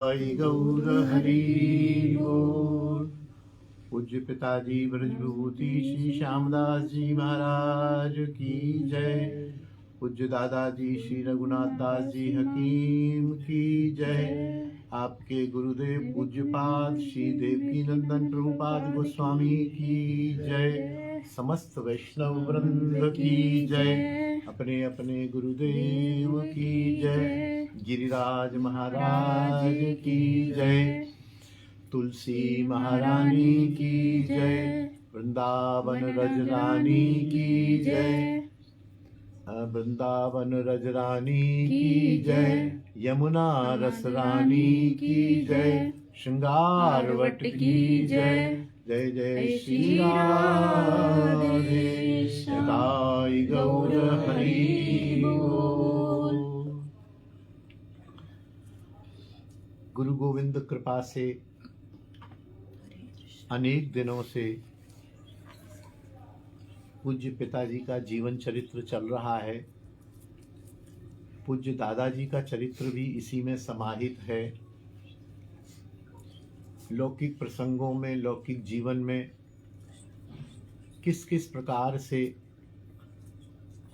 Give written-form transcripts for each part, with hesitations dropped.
जय गौर हरि बोल। पूज्य पिताजी ब्रज विभूति श्री श्यामदास जी महाराज की जय। पूज्य दादाजी श्री रघुनाथ दास जी हकीम की जय। आपके गुरुदेव पूज्यपाद श्री देवकी नंदन प्रभुपाद गोस्वामी की जय। समस्त वैष्णव वृंद की जय। अपने अपने गुरुदेव की जय। गिरिराज महाराज की जय। तुलसी महारानी की जय। वृंदावन रजरानी की जय। वृंदावन रजरानी की जय। यमुना रसरानी की जय। श्रृंगार वट की जय। जय जय श्री राधे। सदाई गौर हरि बोल। गुरु गोविंद कृपा से अनेक दिनों से पूज्य पिताजी का जीवन चरित्र चल रहा है। पूज्य दादाजी का चरित्र भी इसी में समाहित है। लौकिक प्रसंगों में, लौकिक जीवन में किस किस प्रकार से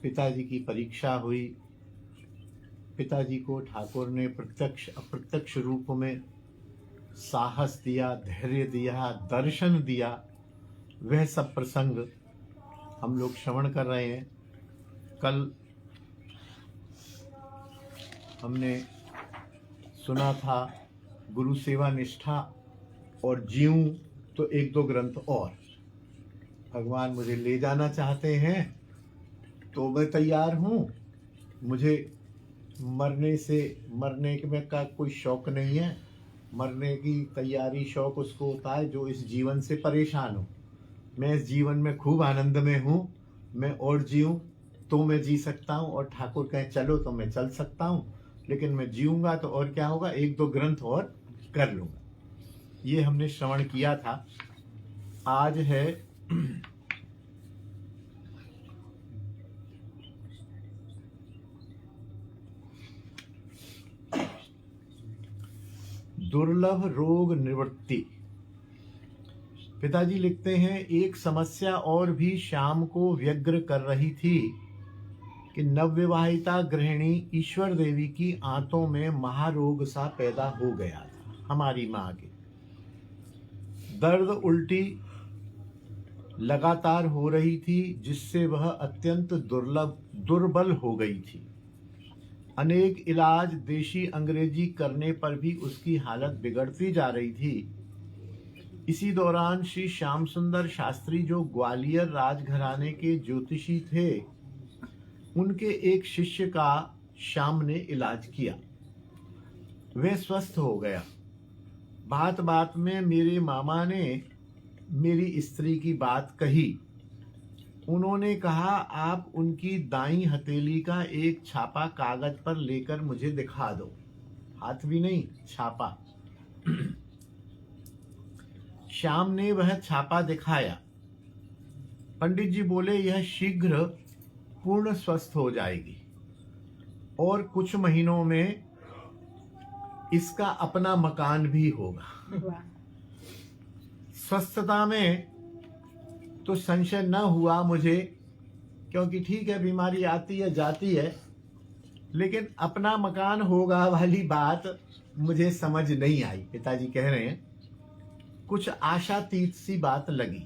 पिताजी की परीक्षा हुई, पिताजी को ठाकुर ने प्रत्यक्ष अप्रत्यक्ष रूप में साहस दिया, धैर्य दिया, दर्शन दिया, वह सब प्रसंग हम लोग श्रवण कर रहे हैं। कल हमने सुना था गुरु सेवा निष्ठा और जीऊं तो एक दो ग्रंथ और। भगवान मुझे ले जाना चाहते हैं तो मैं तैयार हूँ। मुझे मरने में का कोई शौक नहीं है। मरने की तैयारी शौक उसको होता है जो इस जीवन से परेशान हो। मैं इस जीवन में खूब आनंद में हूँ। मैं और जीऊँ तो मैं जी सकता हूँ, और ठाकुर कहें चलो तो मैं चल सकता हूँ। लेकिन मैं जीऊँगा तो और क्या होगा, एक दो ग्रंथ और कर लूँगा। ये हमने श्रवण किया था। आज है दुर्लभ रोग निवृत्ति। पिताजी लिखते हैं, एक समस्या और भी शाम को व्यग्र कर रही थी कि नवविवाहिता गृहिणी ईश्वर देवी की आंतों में महारोग सा पैदा हो गया था। हमारी माँ के दर्द उल्टी लगातार हो रही थी, जिससे वह अत्यंत दुर्बल हो गई थी। अनेक इलाज देशी अंग्रेजी करने पर भी उसकी हालत बिगड़ती जा रही थी। इसी दौरान श्री श्याम सुंदर शास्त्री, जो ग्वालियर राजघराने के ज्योतिषी थे, उनके एक शिष्य का श्याम ने इलाज किया। वह स्वस्थ हो गया। बात बात में मेरे मामा ने मेरी स्त्री की बात कही। उन्होंने कहा, आप उनकी दाईं हथेली का एक छापा कागज पर लेकर मुझे दिखा दो। हाथ भी नहीं, छापा। श्याम ने वह छापा दिखाया। पंडित जी बोले, यह शीघ्र पूर्ण स्वस्थ हो जाएगी और कुछ महीनों में इसका अपना मकान भी होगा। स्वस्थता में तो संशय न हुआ मुझे, क्योंकि ठीक है, बीमारी आती है जाती है, लेकिन अपना मकान होगा वाली बात मुझे समझ नहीं आई। पिताजी कह रहे हैं, कुछ आशातीत सी बात लगी।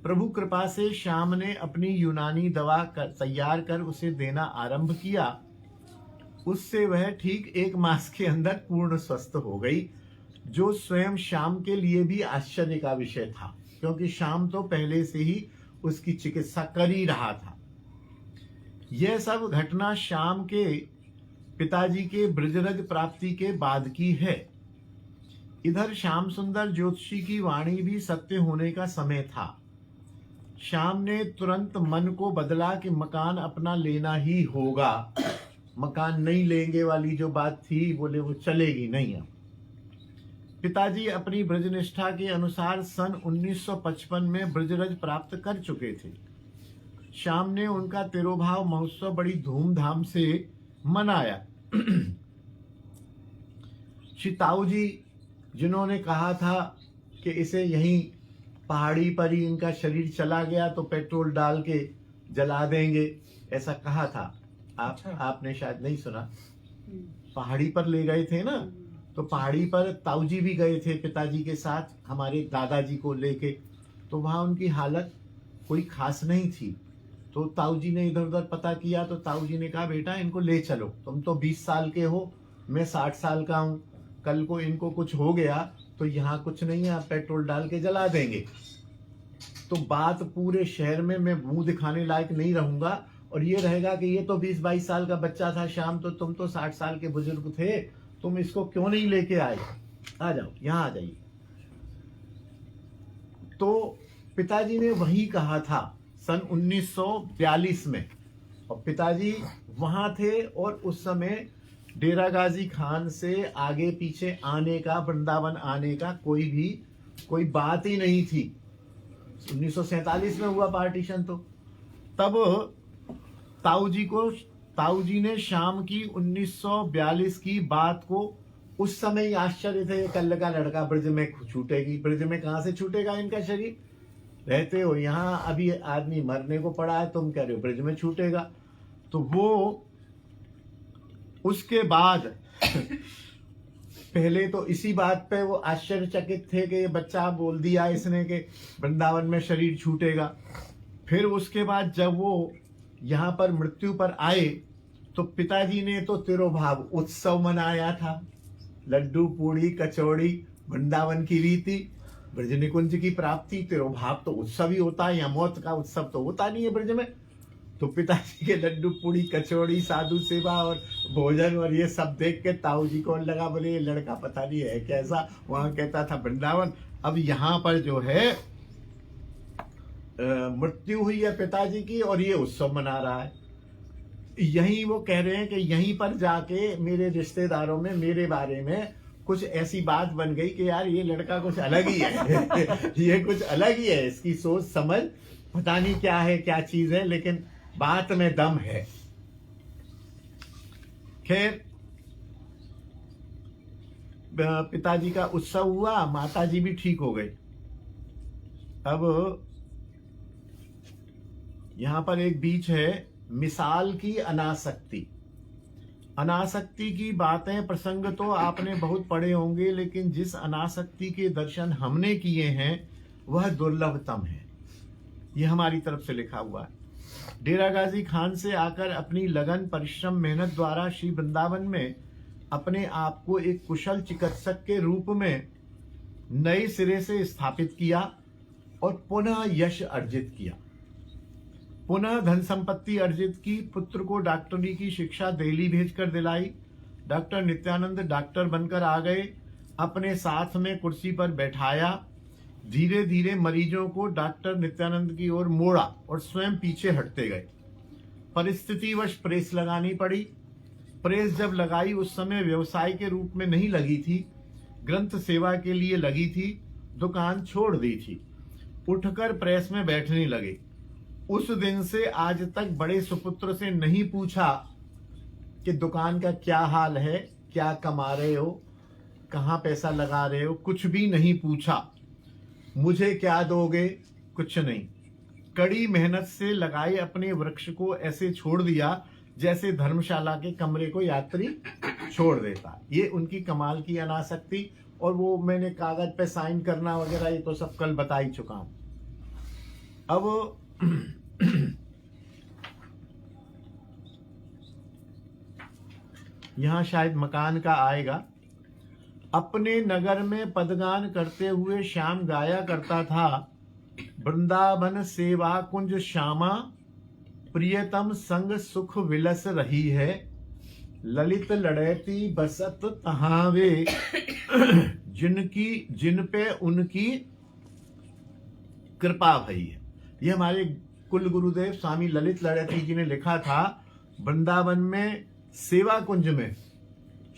प्रभु कृपा से श्याम ने अपनी यूनानी दवा तैयार कर उसे देना आरंभ किया। उससे वह ठीक 1 मास के अंदर पूर्ण स्वस्थ हो गई, जो स्वयं श्याम के लिए भी आश्चर्य का विषय था, क्योंकि श्याम तो पहले से ही उसकी चिकित्सा कर ही रहा था। यह सब घटना श्याम के पिताजी के ब्रजरज प्राप्ति के बाद की है। इधर श्याम सुंदर ज्योतिषी की वाणी भी सत्य होने का समय था। श्याम ने तुरंत मन को बदला कि मकान अपना लेना ही होगा। मकान नहीं लेंगे वाली जो बात थी, बोले वो चलेगी नहीं। अब पिताजी अपनी ब्रजनिष्ठा के अनुसार सन 1955 में ब्रजरज प्राप्त कर चुके थे। श्याम ने उनका तिरुभाव महोत्सव बड़ी धूमधाम से मनाया। श्री ताऊ जी जिन्होंने कहा था कि इसे यहीं पहाड़ी पर ही इनका शरीर चला गया तो पेट्रोल डाल के जला देंगे, ऐसा कहा था। आपने शायद नहीं सुना। पहाड़ी पर ले गए थे ना, तो पहाड़ी पर ताऊ जी भी गए थे पिताजी के साथ हमारे दादाजी को लेके, तो वहाँ उनकी हालत कोई खास नहीं थी। तो ताऊ जी ने इधर उधर पता किया, तो ताऊ जी ने कहा बेटा इनको ले चलो, तुम तो 20 साल के हो, मैं 60 साल का हूँ, कल को इनको कुछ हो गया तो यहाँ कुछ नहीं है, आप पेट्रोल डाल के जला देंगे। तो बात पूरे शहर में मैं मुंह दिखाने लायक नहीं रहूंगा, और ये रहेगा कि ये तो 20-22 साल का बच्चा था श्याम, तो तुम तो 60 साल के बुजुर्ग थे, तुम इसको क्यों नहीं लेके आए, आ जाओ यहाँ आ जाइए। तो पिताजी ने वही कहा था सन 1942 में, और पिताजी वहां थे, और उस समय डेरा गाजी खान से आगे पीछे आने का, वृंदावन आने का कोई बात ही नहीं थी। 1947 में हुआ पार्टीशन, तो तब ताऊ जी ने शाम की 1942 की बात को उस समय ही आश्चर्य थे, कल का लड़का ब्रज में छूटेगी, ब्रज में कहां से छूटेगा इनका शरीर, रहते हो यहाँ, अभी आदमी मरने को पड़ा है, तुम कह रहे हो ब्रज में छूटेगा। तो वो उसके बाद पहले तो इसी बात पे वो आश्चर्यचकित थे कि ये बच्चा बोल दिया इसने कि वृंदावन में शरीर छूटेगा। फिर उसके बाद जब वो यहाँ पर मृत्यु पर आए, तो पिताजी ने तो तिरोभाव उत्सव मनाया था, लड्डू पूड़ी कचौड़ी, वृंदावन की रीति, ब्रज निकुंज की प्राप्ति, तिरोभाव तो उत्सव ही होता है, या मौत का उत्सव तो होता नहीं है ब्रज में। तो पिताजी के लड्डू पूड़ी कचौड़ी, साधु सेवा और भोजन और ये सब देख के ताऊ जी को लगा, बोले ये लड़का पता नहीं है कैसा, वहां कहता था वृंदावन, अब यहाँ पर जो है मृत्यु हुई है पिताजी की और ये उत्सव मना रहा है। यही वो कह रहे हैं कि यहीं पर जाके मेरे रिश्तेदारों में मेरे बारे में कुछ ऐसी बात बन गई कि यार ये लड़का कुछ अलग ही है ये कुछ अलग ही है, इसकी सोच समझ पता नहीं क्या है, क्या चीज है, लेकिन बात में दम है। खैर पिताजी का उत्सव हुआ, माताजी भी ठीक हो गई। अब यहां पर एक बीच है मिसाल की अनासक्ति। अनासक्ति की बातें प्रसंग तो आपने बहुत पढ़े होंगे, लेकिन जिस अनासक्ति के दर्शन हमने किए हैं वह दुर्लभतम है। यह हमारी तरफ से लिखा हुआ है। डेरा गाजी खान से आकर अपनी लगन, परिश्रम, मेहनत द्वारा श्री वृंदावन में अपने आप को एक कुशल चिकित्सक के रूप में नए सिरे से स्थापित किया और पुनः यश अर्जित किया, पुनः धन संपत्ति अर्जित की, पुत्र को डॉक्टरी की शिक्षा दिल्ली भेजकर दिलाई। डॉक्टर नित्यानंद डॉक्टर बनकर आ गए, अपने साथ में कुर्सी पर बैठाया, धीरे धीरे मरीजों को डॉक्टर नित्यानंद की ओर मोड़ा और स्वयं पीछे हटते गए। परिस्थितिवश प्रेस लगानी पड़ी। प्रेस जब लगाई उस समय व्यवसाय के रूप में नहीं लगी थी, ग्रंथ सेवा के लिए लगी थी। दुकान छोड़ दी थी, उठकर प्रेस में बैठने लगे। उस दिन से आज तक बड़े सुपुत्र से नहीं पूछा कि दुकान का क्या हाल है, क्या कमा रहे हो, कहाँ पैसा लगा रहे हो, कुछ भी नहीं पूछा। मुझे क्या दोगे, कुछ नहीं। कड़ी मेहनत से लगाए अपने वृक्ष को ऐसे छोड़ दिया जैसे धर्मशाला के कमरे को यात्री छोड़ देता। ये उनकी कमाल की अनासक्ति, और वो मैंने कागज पे साइन करना वगैरह ये तो सब कल बता ही चुका हूं। अब यहां शायद मकान का आएगा। अपने नगर में पदगान करते हुए श्याम गाया करता था, वृंदावन सेवा कुंज श्यामा, प्रियतम संग सुख विलस रही है, ललित लड़ैती बसत तहावे, जिन पे उनकी कृपा भई है। ये हमारे कुल गुरुदेव स्वामी ललित लड़ैती जी ने लिखा था। वृंदावन में सेवा कुंज में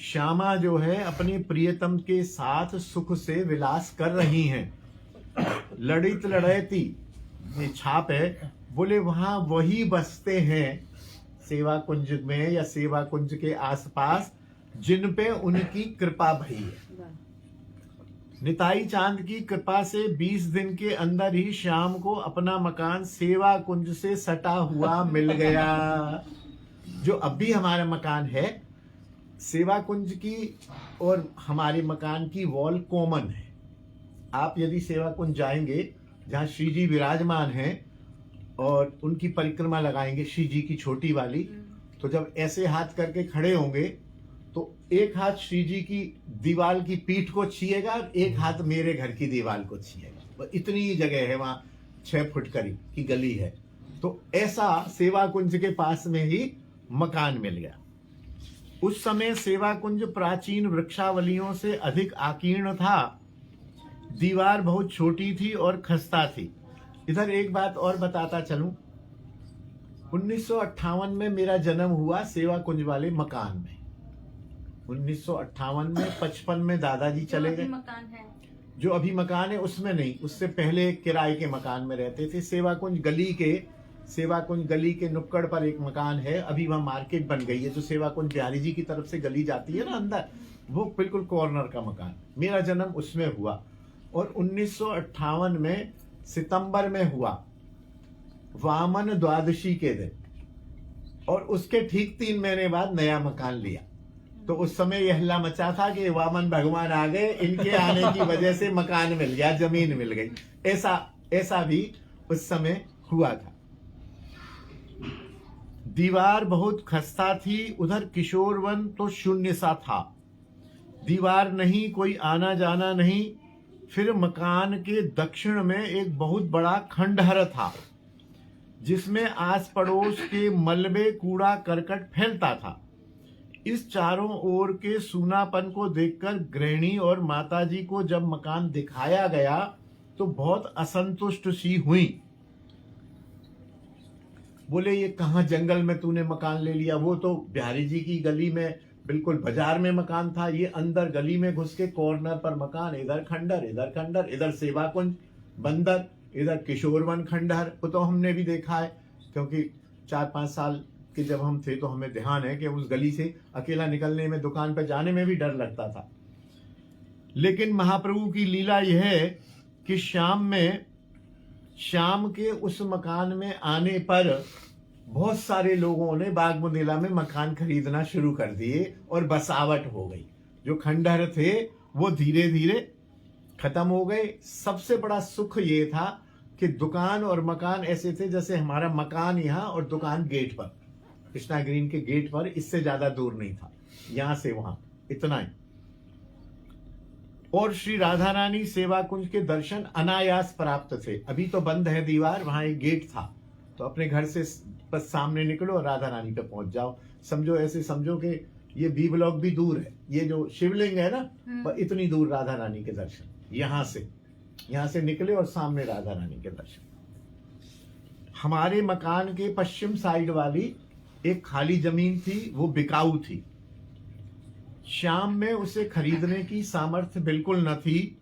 श्यामा जो है अपने प्रियतम के साथ सुख से विलास कर रही हैं। ललित लड़ैती ये छाप है, बोले वहां वही बसते हैं सेवा कुंज में या सेवा कुंज के आसपास, जिन पे उनकी कृपा भई है। निताई चांद की कृपा से 20 दिन के अंदर ही श्याम को अपना मकान सेवा कुंज से सटा हुआ मिल गया। जो अब भी हमारा मकान है, सेवा कुंज की और हमारे मकान की वॉल कॉमन है। आप यदि सेवा कुंज जाएंगे जहाँ श्री जी विराजमान हैं और उनकी परिक्रमा लगाएंगे, श्री जी की छोटी वाली, तो जब ऐसे हाथ करके खड़े होंगे तो एक हाथ श्री जी की दीवार की पीठ को छुएगा, एक हाथ मेरे घर की दीवार को छुएगा। इतनी ही जगह है, वहां 6 फुट करीब की गली है। तो ऐसा सेवा कुंज के पास में ही मकान मिल गया। उस समय सेवा कुंज प्राचीन वृक्षावलियों से अधिक आकीर्ण था। दीवार बहुत छोटी थी और खस्ता थी। इधर एक बात और बताता चलूं, 1958 में मेरा जन्म हुआ सेवा कुंज वाले मकान में। 1958 में 55 में दादाजी चले गए। जो अभी मकान है उसमें नहीं, उससे पहले एक किराए के मकान में रहते थे। सेवा कुंज गली के नुक्कड़ पर एक मकान है, अभी वहां मार्केट बन गई है। जो सेवा कुंज बिहारी जी की तरफ से गली जाती है ना अंदर, वो बिल्कुल कॉर्नर का मकान। मेरा जन्म उसमें हुआ और 1958 में सितंबर में हुआ, वामन द्वादशी के दिन, और उसके ठीक 3 महीने बाद नया मकान लिया। तो उस समय यह हल्ला मचा था कि वामन भगवान आ गए, इनके आने की वजह से मकान मिल गया, जमीन मिल गई। ऐसा भी उस समय हुआ था। दीवार बहुत खस्ता थी, उधर किशोरवन तो शून्य सा था। दीवार नहीं, कोई आना जाना नहीं। फिर मकान के दक्षिण में एक बहुत बड़ा खंडहर था, जिसमें आस पड़ोस के मलबे कूड़ा करकट फैलता था। इस चारों ओर के सूनापन को देखकर गृहिणी और माताजी को जब मकान दिखाया गया तो बहुत असंतुष्ट सी हुई। बोले, ये कहाँ जंगल में तूने मकान ले लिया? वो तो बिहारी जी की गली में बिल्कुल बाजार में मकान था, ये अंदर गली में घुस के कॉर्नर पर मकान। इधर खंडर, इधर सेवा कुंज बंदर, इधर किशोरवन खंडहर। वो तो हमने भी देखा है, क्योंकि 4-5 साल के जब हम थे तो हमें ध्यान है कि उस गली से अकेला निकलने में, दुकान पर जाने में भी डर लगता था। लेकिन महाप्रभु की लीला यह है कि शाम के उस मकान में आने पर बहुत सारे लोगों ने बाग मुंदेला में मकान खरीदना शुरू कर दिए और बसावट हो गई। जो खंडहर थे वो धीरे धीरे खत्म हो गए। सबसे बड़ा सुख ये था कि दुकान और मकान ऐसे थे जैसे हमारा मकान यहाँ और दुकान गेट पर, कृष्णा ग्रीन के गेट पर, इससे ज्यादा दूर नहीं था, यहां से वहां इतना ही। और श्री राधा रानी सेवा कुंज के दर्शन अनायास प्राप्त थे। अभी तो बंद है दीवार, वहां एक गेट था, तो अपने घर से बस सामने निकलो और राधा रानी पे पहुंच जाओ। ऐसे समझो कि ये बी ब्लॉक भी दूर है, ये जो शिवलिंग है ना, पर इतनी दूर राधा रानी के दर्शन। यहां से निकले और सामने राधा रानी के दर्शन। हमारे मकान के पश्चिम साइड वाली एक खाली जमीन थी, वो बिकाऊ थी। शाम में उसे खरीदने की सामर्थ्य बिल्कुल न थी।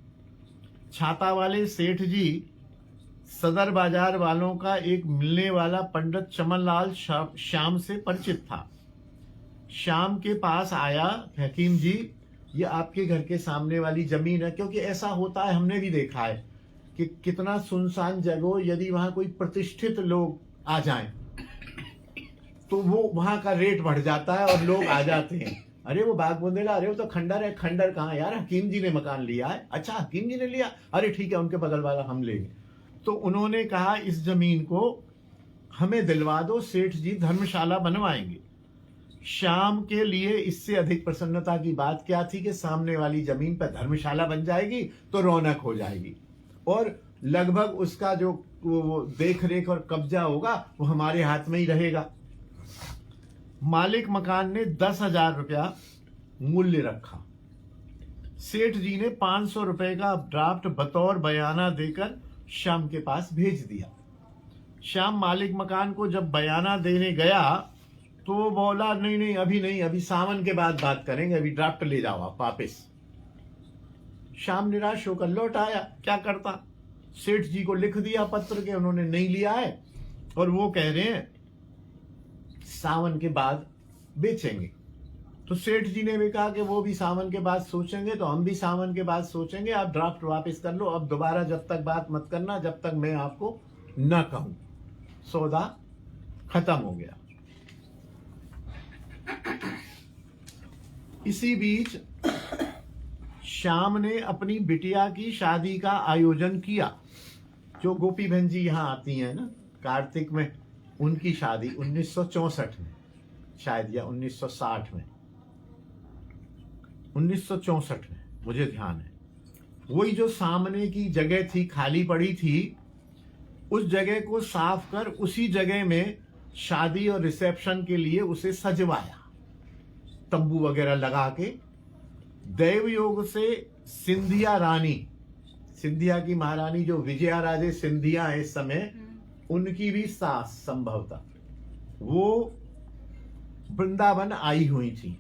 छाता वाले सेठ जी सदर बाजार वालों का एक मिलने वाला पंडित चमनलाल श्याम से परिचित था। श्याम के पास आया, हकीम जी ये आपके घर के सामने वाली जमीन है। क्योंकि ऐसा होता है, हमने भी देखा है कि कितना सुनसान जगह, यदि वहां कोई प्रतिष्ठित लोग आ जाएं तो वो वहां का रेट बढ़ जाता है और लोग आ जाते हैं। अरे वो बाग बुंदेला, अरे वो तो खंडर है। खंडर कहाँ यार? हकीम जी ने मकान लिया है। अच्छा, हकीम जी ने लिया? अरे ठीक है, उनके बगल वाला हम लेंगे। तो उन्होंने कहा इस जमीन को हमें दिलवा दो, सेठ जी धर्मशाला बनवाएंगे। शाम के लिए इससे अधिक प्रसन्नता की बात क्या थी कि सामने वाली जमीन पर धर्मशाला बन जाएगी तो रौनक हो जाएगी, और लगभग उसका जो देख रेख और कब्जा होगा वो हमारे हाथ में ही रहेगा। मालिक मकान ने 10,000 रुपया मूल्य रखा। सेठ जी ने 500 रुपए का ड्राफ्ट बतौर बयाना देकर श्याम के पास भेज दिया। श्याम मालिक मकान को जब बयाना देने गया तो बोला, नहीं अभी नहीं, अभी सावन के बाद बात करेंगे, अभी ड्राफ्ट ले जाओ आप वापिस। श्याम निराश होकर लौट आया। क्या करता? सेठ जी को लिख दिया पत्र के उन्होंने नहीं लिया है और वो कह रहे हैं सावन के बाद बेचेंगे। तो सेठ जी ने भी कहा कि वो भी सावन के बाद सोचेंगे, तो हम भी सावन के बाद सोचेंगे, आप ड्राफ्ट वापस कर लो, अब दोबारा जब तक बात मत करना जब तक मैं आपको न कहूं। सौदा खत्म हो गया। इसी बीच श्याम ने अपनी बिटिया की शादी का आयोजन किया। जो गोपी बहन जी यहाँ आती हैं ना कार्तिक में, उनकी शादी 1964 में शायद, या 1960 में, 1964 में मुझे ध्यान है। वही जो सामने की जगह थी खाली पड़ी थी, उस जगह को साफ कर उसी जगह में शादी और रिसेप्शन के लिए उसे सजवाया, तंबू वगैरह लगा के। दैव योग से सिंधिया रानी, सिंधिया की महारानी जो विजया राजे सिंधिया है इस समय, उनकी भी सास संभवतः वो वृंदावन आई हुई थी,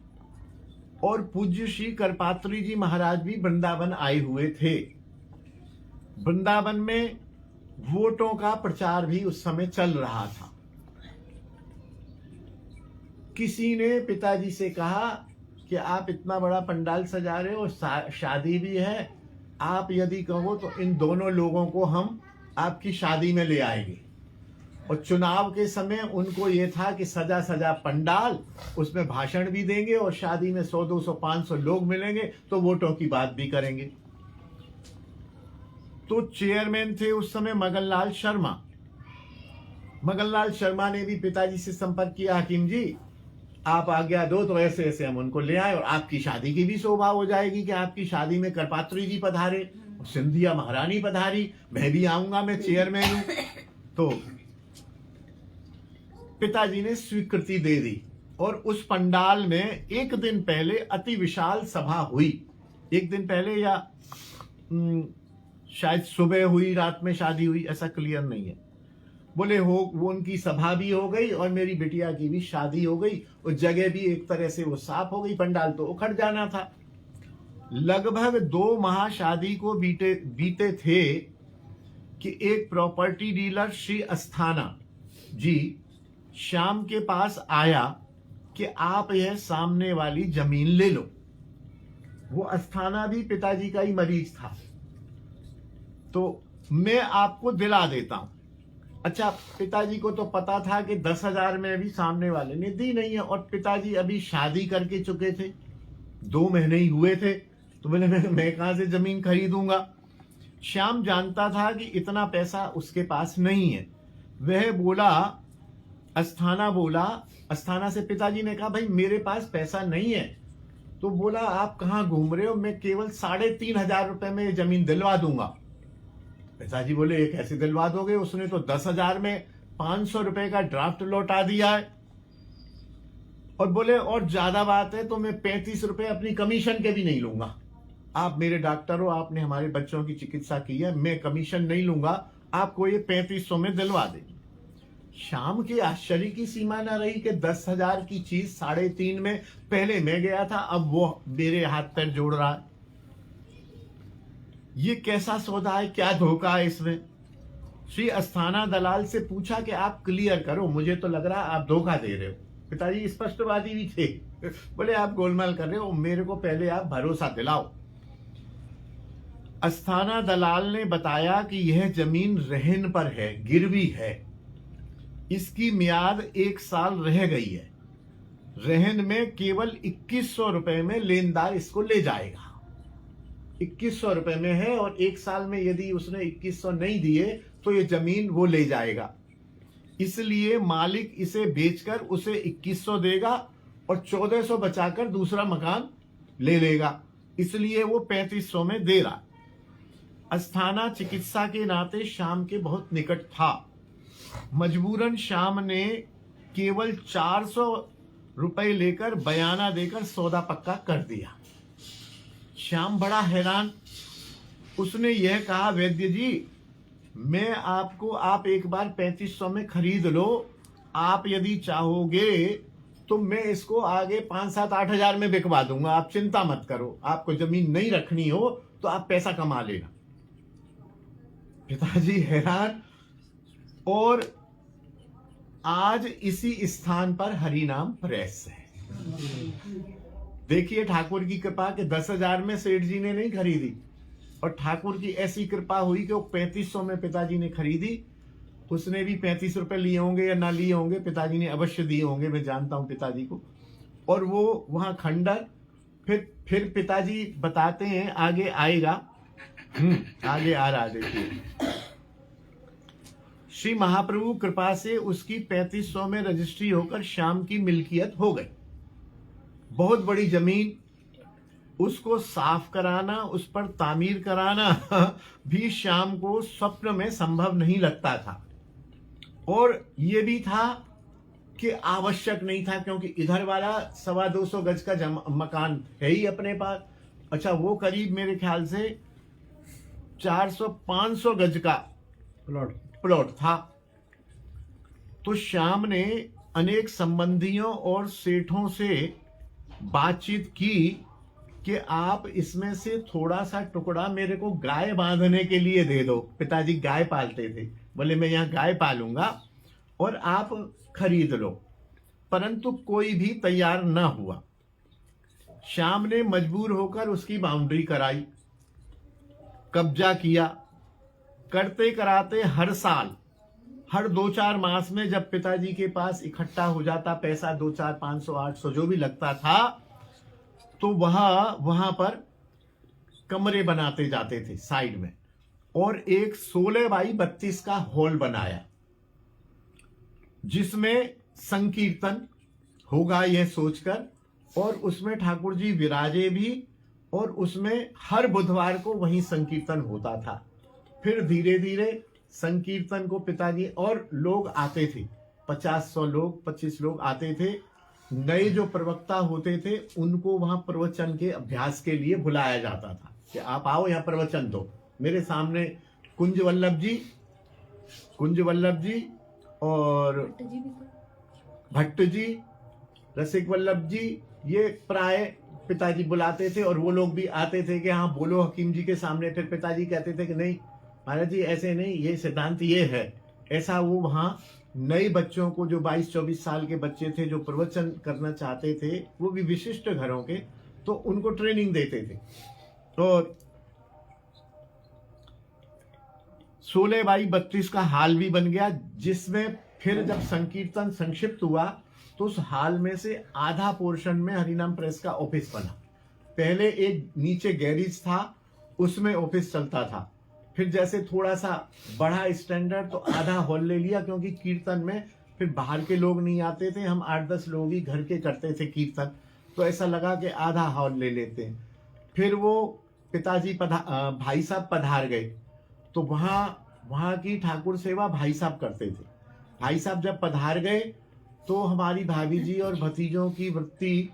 और पूज्य श्री करपात्री जी महाराज भी वृंदावन आए हुए थे। वृंदावन में वोटों का प्रचार भी उस समय चल रहा था। किसी ने पिताजी से कहा कि आप इतना बड़ा पंडाल सजा रहे हो, शादी भी है, आप यदि कहो तो इन दोनों लोगों को हम आपकी शादी में ले आएंगे। और चुनाव के समय उनको ये था कि सजा सजा पंडाल, उसमें भाषण भी देंगे और शादी में 100, 200, 500 लोग मिलेंगे तो वोटों की बात भी करेंगे। तो चेयरमैन थे उस समय मगनलाल शर्मा। मगनलाल शर्मा ने भी पिताजी से संपर्क किया, हकीम जी आप आज्ञा दो तो ऐसे ऐसे हम उनको ले आए, और आपकी शादी की भी शोभा हो जाएगी कि आपकी शादी में करपात्री जी पधारे, सिंधिया महारानी पधारी, मैं भी आऊंगा, मैं चेयरमैन हूं। तो पिताजी ने स्वीकृति दे दी, और उस पंडाल में एक दिन पहले अति विशाल सभा हुई। एक दिन पहले या शायद सुबह हुई, रात में शादी हुई, ऐसा क्लियर नहीं है। बोले हो वो उनकी सभा भी हो गई और मेरी बिटिया की भी शादी हो गई, और जगह भी एक तरह से वो साफ हो गई, पंडाल तो उखड़ जाना था। लगभग 2 माह शादी को बीते थे कि एक प्रॉपर्टी डीलर श्री अस्थाना जी श्याम के पास आया कि आप यह सामने वाली जमीन ले लो। वो अस्थाना भी पिताजी का ही मरीज था, तो मैं आपको दिला देता हूं। अच्छा, पिताजी को तो पता था कि 10,000 में भी सामने वाले ने दी नहीं है, और पिताजी अभी शादी करके चुके थे, 2 महीने ही हुए थे, तो मैं कहां से जमीन खरीदूंगा। श्याम जानता था कि इतना पैसा उसके पास नहीं है। वह बोला, अस्थाना से पिताजी ने कहा भाई मेरे पास पैसा नहीं है। तो बोला आप कहां घूम रहे हो, मैं केवल 3,500 रुपए में जमीन दिलवा दूंगा। पिताजी बोले ये कैसे दिलवा दोगे, उसने तो 10,000 में 500 रुपए का ड्राफ्ट लौटा दिया है। और बोले और ज्यादा बात है तो मैं 35 रुपए अपनी कमीशन के भी नहीं लूंगा। आप मेरे डॉक्टर हो, आपने हमारे बच्चों की चिकित्सा की है, मैं कमीशन नहीं लूंगा, आपको ये 3500 में दिलवा देंगे। शाम के आश्चर्य की सीमा न रही कि 10,000 की चीज 3.5 में पहले मैं गया था, अब वो मेरे हाथ पैर जोड़ रहा है। ये कैसा सौदा है, क्या धोखा है इसमें। श्री अस्थाना दलाल से पूछा कि आप क्लियर करो, मुझे तो लग रहा आप धोखा दे रहे हो। पिताजी स्पष्टवादी भी थे, बोले आप गोलमाल कर रहे हो, मेरे को पहले आप भरोसा दिलाओ। अस्थाना दलाल ने बताया कि यह जमीन रहन पर है, गिरवी है, इसकी मियाद 1 साल रह गई है। रहन में केवल 2100 रुपए में लेनदार इसको ले जाएगा। 2100 रुपए में है, और 1 साल में यदि उसने 2100 नहीं दिए तो ये जमीन वो ले जाएगा। इसलिए मालिक इसे बेचकर उसे 2100 देगा और 1400 बचाकर दूसरा मकान ले लेगा, इसलिए वो 3500 में दे रहा। अस्थाना चिकित्सा के नाते श्याम के बहुत निकट था। मजबूरन श्याम ने केवल 400 रुपए लेकर बयाना देकर सौदा पक्का कर दिया। श्याम बड़ा हैरान, उसने यह कहा वैद्य जी मैं आपको, आप एक बार 3500 में खरीद लो, आप यदि चाहोगे तो मैं इसको आगे 5-7-8 हजार में बिकवा दूंगा, आप चिंता मत करो, आपको जमीन नहीं रखनी हो तो आप पैसा कमा लेना। पिताजी हैरान। और आज इसी स्थान पर हरिनाम प्रेस है। देखिए ठाकुर की कृपा के 10,000 में सेठ जी ने नहीं खरीदी, और ठाकुर की ऐसी कृपा हुई कि वो 3500 में पिताजी ने खरीदी। उसने भी 35 रुपए लिए होंगे या ना लिए होंगे, पिताजी ने अवश्य दिए होंगे, मैं जानता हूं पिताजी को। और वो वहां खंडर, फिर पिताजी बताते हैं, आगे आएगा, आगे आ रहा देखिए। श्री महाप्रभु कृपा से उसकी 3500 में रजिस्ट्री होकर श्याम की मिल्कियत हो गई। बहुत बड़ी जमीन, उसको साफ कराना, उस पर तामीर कराना भी श्याम को स्वप्न में संभव नहीं लगता था। और ये भी था कि आवश्यक नहीं था, क्योंकि इधर वाला 225 गज का मकान है ही अपने पास। अच्छा, वो करीब मेरे ख्याल से 400-500 गज का प्लॉट था। तो श्याम ने अनेक संबंधियों और सेठों से बातचीत की कि आप इसमें से थोड़ा सा टुकड़ा मेरे को गाय बांधने के लिए दे दो। पिताजी गाय पालते थे, बोले मैं यहाँ गाय पालूंगा और आप खरीद लो। परंतु कोई भी तैयार न हुआ। श्याम ने मजबूर होकर उसकी बाउंड्री कराई, कब्जा किया। करते कराते हर साल, हर 2-4 मास में जब पिताजी के पास इकट्ठा हो जाता पैसा, 2-4, 500, 800 जो भी लगता था, तो वहां पर कमरे बनाते जाते थे साइड में, और एक 16x32 का हॉल बनाया, जिसमें संकीर्तन होगा यह सोचकर, और उसमें ठाकुर जी विराजे भी, और उसमें हर बुधवार को वहीं संकीर्तन होता था। फिर धीरे धीरे संकीर्तन को पिताजी, और लोग आते थे, 50-100 लोग, 25 लोग आते थे। नए जो प्रवक्ता होते थे उनको वहां प्रवचन के अभ्यास के लिए बुलाया जाता था कि आप आओ यहाँ प्रवचन दो। मेरे सामने कुंज वल्लभ जी और भट्ट जी, रसिक वल्लभ जी, ये प्राय पिताजी बुलाते थे, और वो लोग भी आते थे कि हाँ बोलो हकीम जी के सामने। फिर पिताजी कहते थे कि नहीं महाराज जी ऐसे नहीं, ये सिद्धांत ये है, ऐसा। वो वहां नए बच्चों को, जो 22-24 साल के बच्चे थे, जो प्रवचन करना चाहते थे, वो भी विशिष्ट घरों के, तो उनको ट्रेनिंग देते थे। और 16x32 का हाल भी बन गया, जिसमें फिर जब संकीर्तन संक्षिप्त हुआ तो उस हाल में से आधा पोर्शन में हरिनाम प्रेस का ऑफिस बना। पहले एक नीचे गैरेज था, उसमें ऑफिस चलता था। फिर जैसे थोड़ा सा बढ़ा स्टैंडर्ड, तो आधा हॉल ले लिया, क्योंकि कीर्तन में फिर बाहर के लोग नहीं आते थे, हम 8-10 लोग ही घर के करते थे कीर्तन, तो ऐसा लगा कि आधा हॉल ले लेते हैं। फिर वो पिताजी भाई साहब पधार गए, तो वहां की ठाकुर सेवा भाई साहब करते थे। भाई साहब जब पधार गए तो हमारी भाभी जी और भतीजों की वृत्ति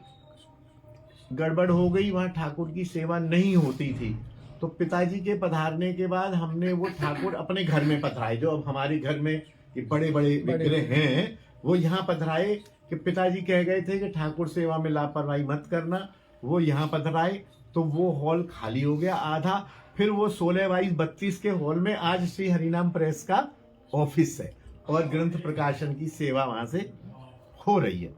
गड़बड़ हो गई, वहां ठाकुर की सेवा नहीं होती थी। तो पिताजी के पधारने के बाद हमने वो ठाकुर अपने घर में पधराए, जो अब हमारे घर में ये बड़े बड़े विग्रह हैं, वो यहाँ पधराए। कि पिताजी कह गए थे कि ठाकुर सेवा में लापरवाही मत करना, वो यहाँ पधराए, तो वो हॉल खाली हो गया आधा। फिर वो 16x32 के हॉल में आज श्री हरिनाम प्रेस का ऑफिस है, और ग्रंथ प्रकाशन की सेवा वहां से हो रही है।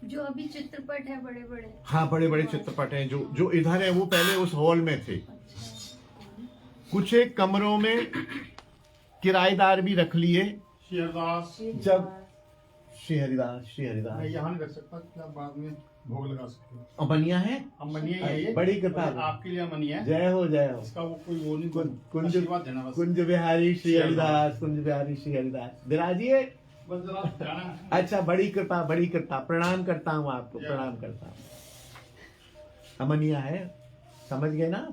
जो अभी चित्रपट है बड़े बड़े, हाँ बड़े बड़े चित्रपट हैं जो इधर है, वो पहले उस हॉल में थे। कुछ एक कमरों में किराएदार भी रख लिए। जब श्री हरिदास यहाँ नहीं रख सकता, क्या बाद में भोग लगा सकते हो। अमनिया है, अमनिया ही है ये, बड़ी कृपा आपके लिए अमनिया है। जय हो जय हो। इसका वो कोई वो नहीं, कुंज देना बस। कुंज बिहारी श्री हरिदास, कुंज बिहारी श्री हरिदास विराजिए। बस जरा जाना। अच्छा, बड़ी कृपा, बड़ी कृपा। प्रणाम करता हूँ आपको, प्रणाम करता हूँ। अमनिया है, समझ गए ना?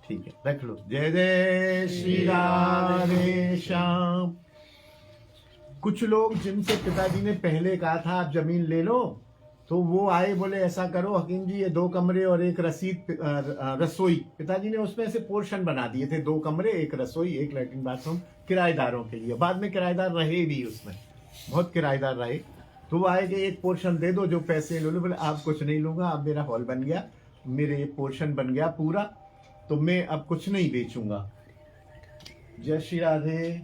ठीक है, रख लो। जय जय श्री राधे श्याम। कुछ लोग जिनसे पिताजी ने पहले कहा था आप जमीन ले लो, तो वो आए, बोले ऐसा करो हकीम जी, ये 2 कमरे और एक रसोई। पिताजी ने उसमें से पोर्शन बना दिए थे, 2 कमरे, एक रसोई, एक लैट्रिन बाथरूम, किराएदारों के लिए। बाद में किराएदार रहे भी, उसमें बहुत किराएदार रहे। तो वो आए कि एक पोर्शन दे दो, जो पैसे ले लो। बोले आप कुछ नहीं लूंगा, अब मेरा हॉल बन गया, मेरे ये पोर्शन बन गया पूरा, तो मैं अब कुछ नहीं बेचूंगा। जय श्री राधे।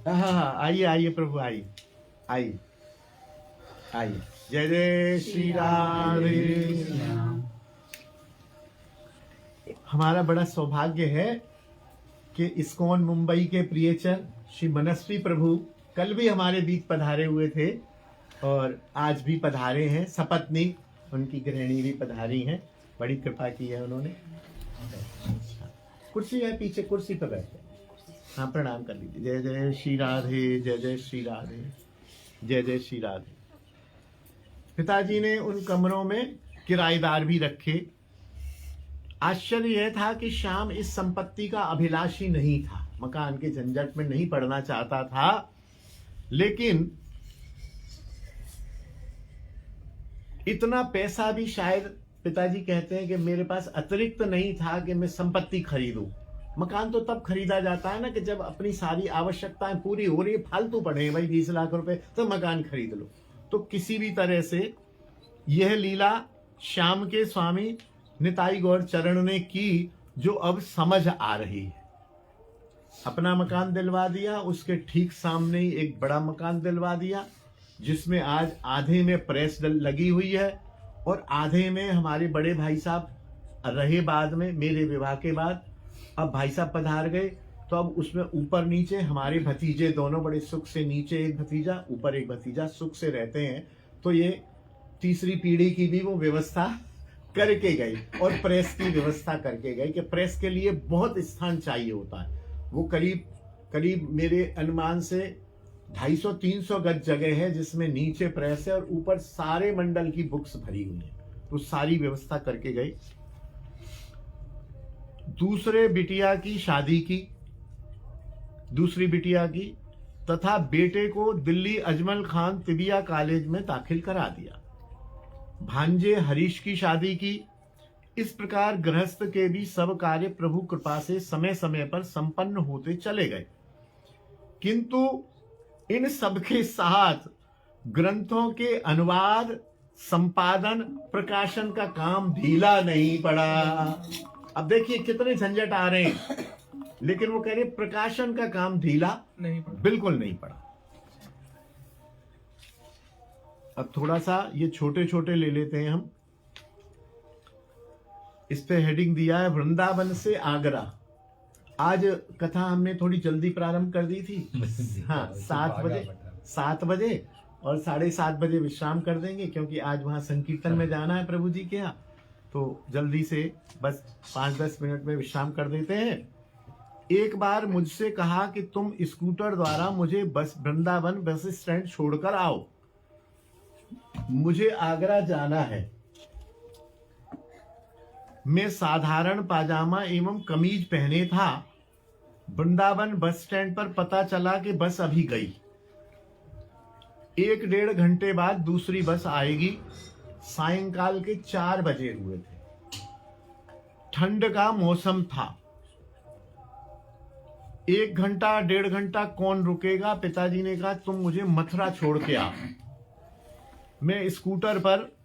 हाँ, आइए आइए प्रभु, आइए आइए। आइए। जय जय श्री राधे। हमारा बड़ा सौभाग्य है कि इस्कॉन मुंबई के प्रियचर श्री मनस्वी प्रभु कल भी हमारे बीच पधारे हुए थे और आज भी पधारे हैं। सपत्नी उनकी गृहिणी भी पधारी हैं। बड़ी कृपा की है उन्होंने। कुर्सी है पीछे, कुर्सी पर बैठे। हाँ, प्रणाम कर लीजिए। जय जय श्री राधे, जय जय श्री राधे, जय जय श्री राधे। पिताजी ने उन कमरों में किराएदार भी रखे। आश्चर्य यह था कि श्याम इस संपत्ति का अभिलाषी नहीं था, मकान के झंझट में नहीं पड़ना चाहता था, लेकिन इतना पैसा भी शायद पिताजी कहते हैं कि मेरे पास अतिरिक्त नहीं था कि मैं संपत्ति खरीदूं। मकान तो तब खरीदा जाता है ना कि जब अपनी सारी आवश्यकताएं पूरी हो रही है, फालतू पड़े हैं भाई 20 लाख रुपए, तो मकान खरीद लो। तो किसी भी तरह से यह लीला श्याम के स्वामी निताई गौर चरण ने की, जो अब समझ आ रही है। अपना मकान दिलवा दिया, उसके ठीक सामने ही एक बड़ा मकान दिलवा दिया, जिसमें आज आधे में प्रेस लगी हुई है और आधे में हमारे बड़े भाई साहब रहे। बाद में मेरे विवाह के बाद अब भाई साहब पधार गए, तो अब उसमें ऊपर नीचे हमारे भतीजे दोनों बड़े सुख से, नीचे एक भतीजा ऊपर एक भतीजा, सुख से रहते हैं। तो ये तीसरी पीढ़ी की भी वो व्यवस्था करके गई और प्रेस की व्यवस्था करके गई कि प्रेस के लिए बहुत स्थान चाहिए होता है। वो करीब करीब मेरे अनुमान से 250-300 गज जगह है, जिसमें नीचे प्रेस है और ऊपर सारे मंडल की बुक्स भरी हुई है। तो सारी व्यवस्था करके गई। दूसरे बिटिया की शादी की, दूसरी बिटिया की, तथा बेटे को दिल्ली अजमल खान तिबिया कॉलेज में दाखिल करा दिया। भांजे हरीश की शादी की। इस प्रकार गृहस्थ के भी सब कार्य प्रभु कृपा से समय समय पर संपन्न होते चले गए। किंतु इन सबके साथ ग्रंथों के अनुवाद, संपादन, प्रकाशन का काम ढीला नहीं पड़ा। अब देखिए कितने झंझट आ रहे हैं, लेकिन वो कह रहे प्रकाशन का काम ढीला नहीं पड़ा, बिल्कुल नहीं पड़ा। अब थोड़ा सा ये छोटे छोटे ले लेते हैं हम। इस पे हेडिंग दिया है वृंदावन से आगरा। आज कथा हमने थोड़ी जल्दी प्रारंभ कर दी थी। हाँ, 7 बजे और 7:30 बजे विश्राम कर देंगे, क्योंकि आज वहां संकीर्तन में जाना है प्रभु जी के यहाँ। तो जल्दी से बस 5-10 मिनट में विश्राम कर देते हैं। एक बार मुझसे कहा कि तुम स्कूटर द्वारा मुझे वृंदावन बस स्टैंड छोड़कर आओ, मुझे आगरा जाना है। मैं साधारण पाजामा एवं कमीज पहने था। वृंदावन बस स्टैंड पर पता चला कि बस अभी गई। 1-1.5 घंटे बाद दूसरी बस आएगी। सायंकाल के 4 बजे हुए थे। ठंड का मौसम था। 1 घंटा 1.5 घंटा कौन रुकेगा। पिताजी ने कहा तुम मुझे मथुरा छोड़ के आओ। मैं स्कूटर पर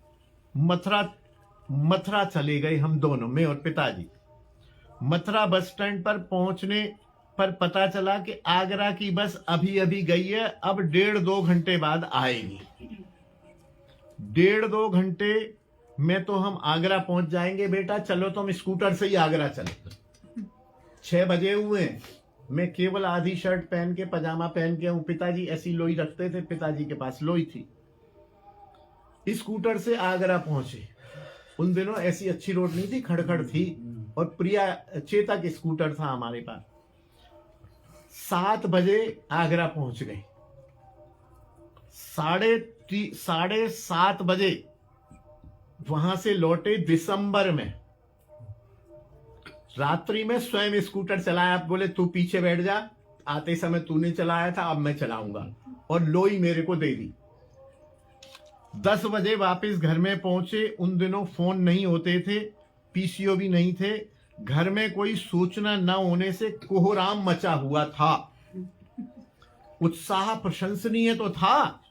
मथुरा चले गए, हम दोनों, मैं और पिताजी। मथुरा बस स्टैंड पर पहुंचने पर पता चला कि आगरा की बस अभी अभी गई है, अब 1.5-2 घंटे बाद आएगी। 1.5-2 घंटे में तो हम आगरा पहुंच जाएंगे। बेटा चलो तुम स्कूटर से ही आगरा चलो। 6 बजे हुए, मैं केवल आधी शर्ट पहन के, पजामा पहन के हूं। पिताजी ऐसी लोई रखते थे, पिताजी के पास लोई थी। स्कूटर से आगरा पहुंचे। उन दिनों ऐसी अच्छी रोड नहीं थी, खड़खड़ थी, और प्रिया चेतक स्कूटर था हमारे पास। 7 बजे आगरा पहुंच गए। 7:30 बजे वहां से लौटे। दिसंबर में रात्रि में स्वयं स्कूटर चलाया। आप बोले तू पीछे बैठ जा, आते समय तूने चलाया था, अब मैं चलाऊंगा, और लोई मेरे को दे दी। 10 बजे वापस घर में पहुंचे। उन दिनों फोन नहीं होते थे, पीसीओ भी नहीं थे। घर में कोई सूचना न होने से कोहराम मचा हुआ था। उत्साह प्रशंसनीय तो था,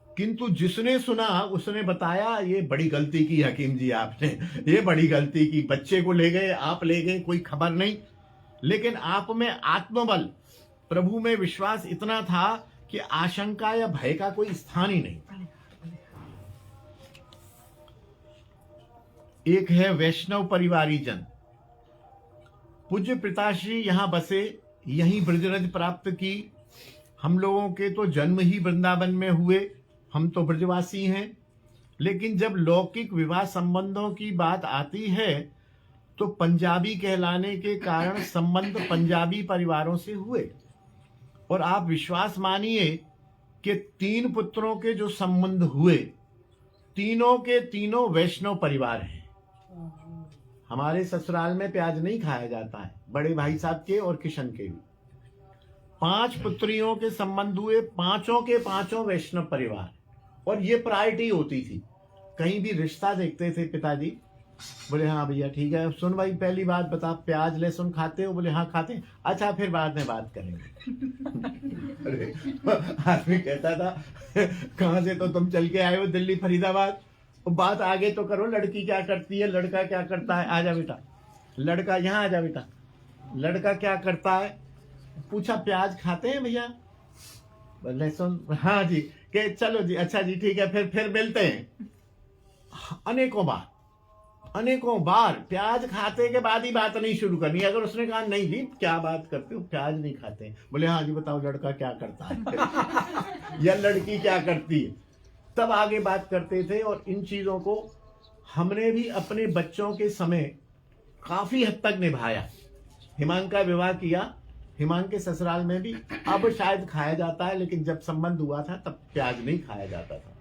किंतु जिसने सुना उसने बताया ये बड़ी गलती की हकीम जी आपने, ये बड़ी गलती की। बच्चे को ले गए, आप ले गए, कोई खबर नहीं। लेकिन आप में आत्मबल, प्रभु में विश्वास इतना था कि आशंका या भय का कोई स्थान ही नहीं। एक है वैष्णव परिवारी जन। पूज्य पिताश्री यहाँ बसे, यहीं ब्रजरज प्राप्त की। हम लोगों के तो जन्म ही वृंदावन में हुए, हम तो ब्रजवासी हैं। लेकिन जब लौकिक विवाह संबंधों की बात आती है तो पंजाबी कहलाने के कारण संबंध पंजाबी परिवारों से हुए। और आप विश्वास मानिए कि 3 पुत्रों के जो संबंध हुए, तीनों के तीनों वैष्णव परिवार हैं। हमारे ससुराल में प्याज नहीं खाया जाता है, बड़े भाई साहब के और किशन के भी। 5 पुत्रियों के संबंध हुए, पांचों के पांचों वैष्णव परिवार। और ये प्रायोरिटी होती थी। कहीं भी रिश्ता देखते थे पिताजी, बोले हाँ भैया ठीक है। सुन भाई पहली बात बता, प्याज लहसुन खाते हो? बोले हाँ खाते हैं। अच्छा फिर बाद में बात करेंगे। अरे आदमी कहता था कहाँ से तो तुम चल के आए हो, दिल्ली फरीदाबाद, बात आगे तो करो, लड़की क्या करती है, लड़का क्या करता है। आजा बेटा, लड़का यहाँ आजा बेटा, लड़का क्या करता है? पूछा प्याज खाते हैं भैया, लहसुन, हाँ जी, के चलो जी, अच्छा जी ठीक है, फिर मिलते हैं। अनेकों बार प्याज खाते के बाद ही बात नहीं शुरू करनी। अगर उसने कहा नहीं जी क्या बात करते हो, प्याज नहीं खाते हैं, बोले हाँ जी बताओ लड़का क्या करता है या लड़की क्या करती है, तब आगे बात करते थे। और इन चीजों को हमने भी अपने बच्चों के समय काफी हद तक निभाया। हिमांग का विवाह किया, हिमांग के ससुराल में भी अब शायद खाया जाता है, लेकिन जब संबंध हुआ था तब प्याज नहीं खाया जाता था।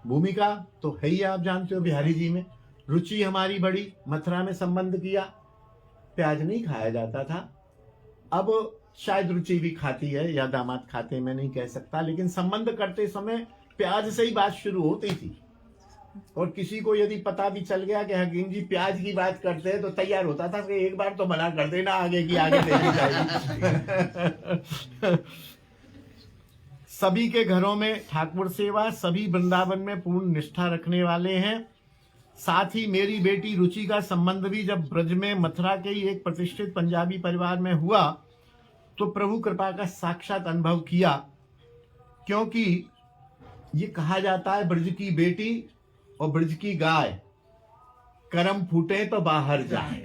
भूमिका तो है ही, आप जानते हो, बिहारी जी में। रुचि हमारी बड़ी, मथुरा में संबंध किया, प्याज नहीं खाया जाता था। अब शायद रुचि भी खाती है या दामाद खाते, मैं नहीं कह सकता, लेकिन संबंध करते समय प्याज से ही बात शुरू होती थी। और किसी को यदि पता भी चल गया कि हकीम जी प्याज की बात करते हैं तो तैयार होता था कि एक बार तो मना कर देना, आगे की आगे देखी जाएगी। सभी के घरों में ठाकुर सेवा, सभी वृंदावन में पूर्ण निष्ठा रखने वाले हैं। साथ ही मेरी बेटी रुचि का संबंध भी जब ब्रज में मथुरा के ही एक प्रतिष्ठित पंजाबी परिवार में हुआ तो प्रभु कृपा का साक्षात अनुभव किया। क्योंकि ये कहा जाता है ब्रज की बेटी और ब्रज की गाय, करम फूटे तो बाहर जाए।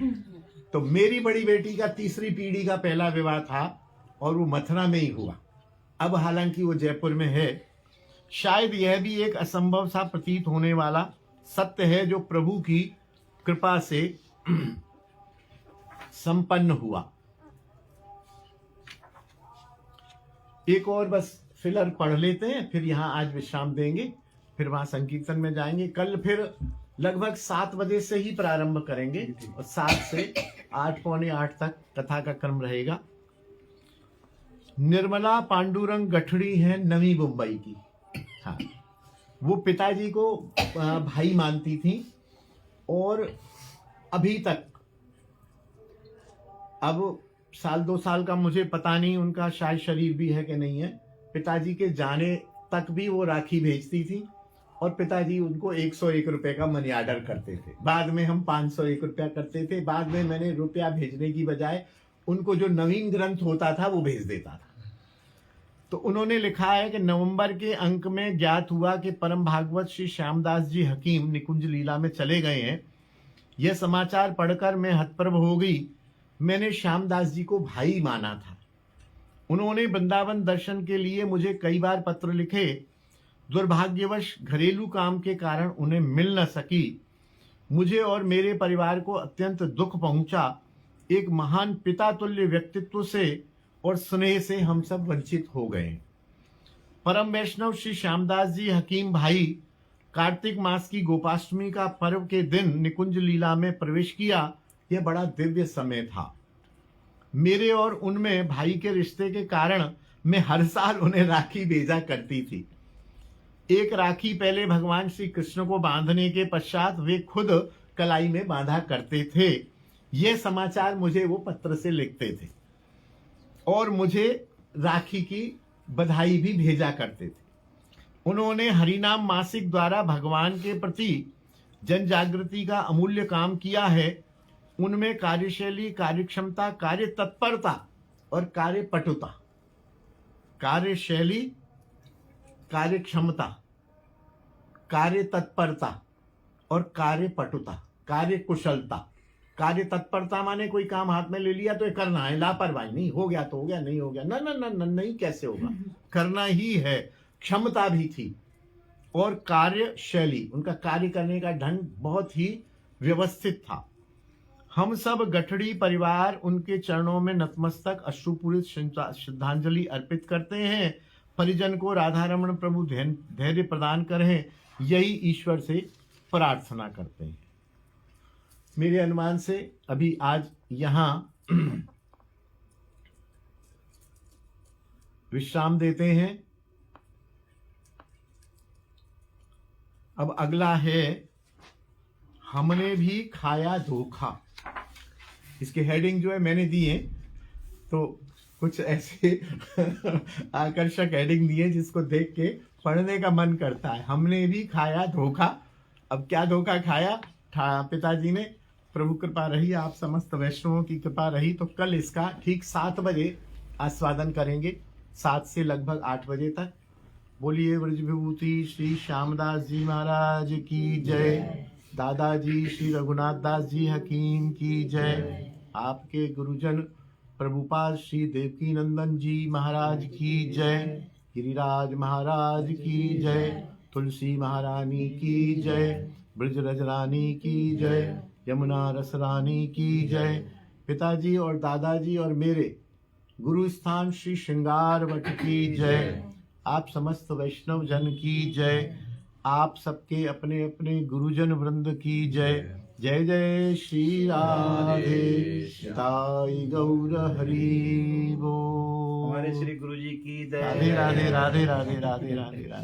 तो मेरी बड़ी बेटी का तीसरी पीढ़ी का पहला विवाह था और वो मथुरा में ही हुआ। अब हालांकि वो जयपुर में है। शायद यह भी एक असंभव सा प्रतीत होने वाला सत्य है जो प्रभु की कृपा से संपन्न हुआ। एक और बस फिलर पढ़ लेते हैं, फिर यहां आज विश्राम देंगे, फिर वहां संकीर्तन में जाएंगे। कल फिर लगभग 7 बजे से ही प्रारंभ करेंगे और 7 से 8 पौने 8 तक कथा का क्रम रहेगा। निर्मला पांडुरंग गठड़ी है नवी मुंबई की। हाँ, वो पिताजी को भाई मानती थी और अभी तक, अब साल 2 साल का मुझे पता नहीं उनका शायद शरीर भी है कि नहीं है, पिताजी के जाने तक भी वो राखी भेजती थी और पिताजी उनको 101 रुपए का मनी ऑर्डर करते थे। बाद में हम 501 रुपया करते थे। बाद में मैंने रुपया भेजने की बजाय उनको जो नवीन ग्रंथ होता था वो भेज देता था। तो उन्होंने लिखा है कि नवंबर के अंक में ज्ञात हुआ कि परम भागवत श्री श्यामदास जी हकीम निकुंज लीला में चले गए हैं। यह समाचार पढ़कर मैं हतप्रभ हो गई। मैंने श्यामदास जी को भाई माना था। उन्होंने वृंदावन दर्शन के लिए मुझे कई बार पत्र लिखे। दुर्भाग्यवश घरेलू काम के कारण उन्हें मिल न सकी। मुझे और मेरे परिवार को अत्यंत दुख पहुंचा। एक महान पिता तुल्य व्यक्तित्व से और स्नेह से हम सब वंचित हो गए। परम वैष्णव श्री श्यामदास जी हकीम भाई कार्तिक मास की गोपाष्टमी का पर्व के दिन निकुंज लीला में प्रवेश किया। यह बड़ा दिव्य समय था। मेरे और उनमें भाई के रिश्ते के कारण मैं हर साल उन्हें राखी भेजा करती थी। एक राखी पहले भगवान श्री कृष्ण को बांधने के पश्चात वे खुद कलाई में बांधा करते थे। यह समाचार मुझे वो पत्र से लिखते थे और मुझे राखी की बधाई भी भेजा करते थे। उन्होंने हरिनाम मासिक द्वारा भगवान के प्रति जन जागृति का अमूल्य काम किया है। उनमें कार्यशैली, कार्यक्षमता, कार्य तत्परता और कार्यपटुता, कार्यशैली, कार्यक्षमता, कार्य तत्परता और कार्यपटुता, कार्य कुशलता, कार्य तत्परता माने कोई काम हाथ में ले लिया तो ये करना है, लापरवाही नहीं, हो गया तो हो गया, नहीं हो गया ना ना ना ना नहीं, कैसे होगा, करना ही है। क्षमता भी थी और कार्यशैली, उनका कार्य करने का ढंग बहुत ही व्यवस्थित था। हम सब गठड़ी परिवार उनके चरणों में नतमस्तक अश्रुपूरित श्रद्धांजलि अर्पित करते हैं। परिजन को राधा रमण प्रभु धैर्य प्रदान करें, यही ईश्वर से प्रार्थना करते हैं। मेरे अनुमान से अभी आज यहाँ विश्राम देते हैं। अब अगला है हमने भी खाया धोखा। इसके हेडिंग जो है मैंने दी है, तो कुछ ऐसे आकर्षक हेडिंग दिए जिसको देख के पढ़ने का मन करता है। हमने भी खाया धोखा। अब क्या धोखा खाया पिताजी ने, प्रभु कृपा रही, आप समस्त वैष्णवों की कृपा रही तो कल इसका ठीक 7 बजे आस्वादन करेंगे, 7 से लगभग 8 बजे तक। बोलिए ब्रज विभूति श्री श्यामदास जी महाराज की जय, दादाजी श्री रघुनाथ दास जी हकीम की जय, आपके गुरुजन प्रभुपाद श्री देवकी नंदन जी महाराज की जय, गिरिराज महाराज की जय, तुलसी महारानी की जय, ब्रजरज रानी की जय, यमुना रस रानी की जय। पिताजी और दादाजी और मेरे गुरु स्थान श्री श्रृंगार वट की जय, आप समस्त वैष्णव जन की जय, आप सबके अपने अपने गुरुजन वृंद की जय। जय जय श्री राधे ताई गौर हरि बोल। हमारे श्री गुरु जी की जय। राधे राधे राधे राधे राधे राधे राधे।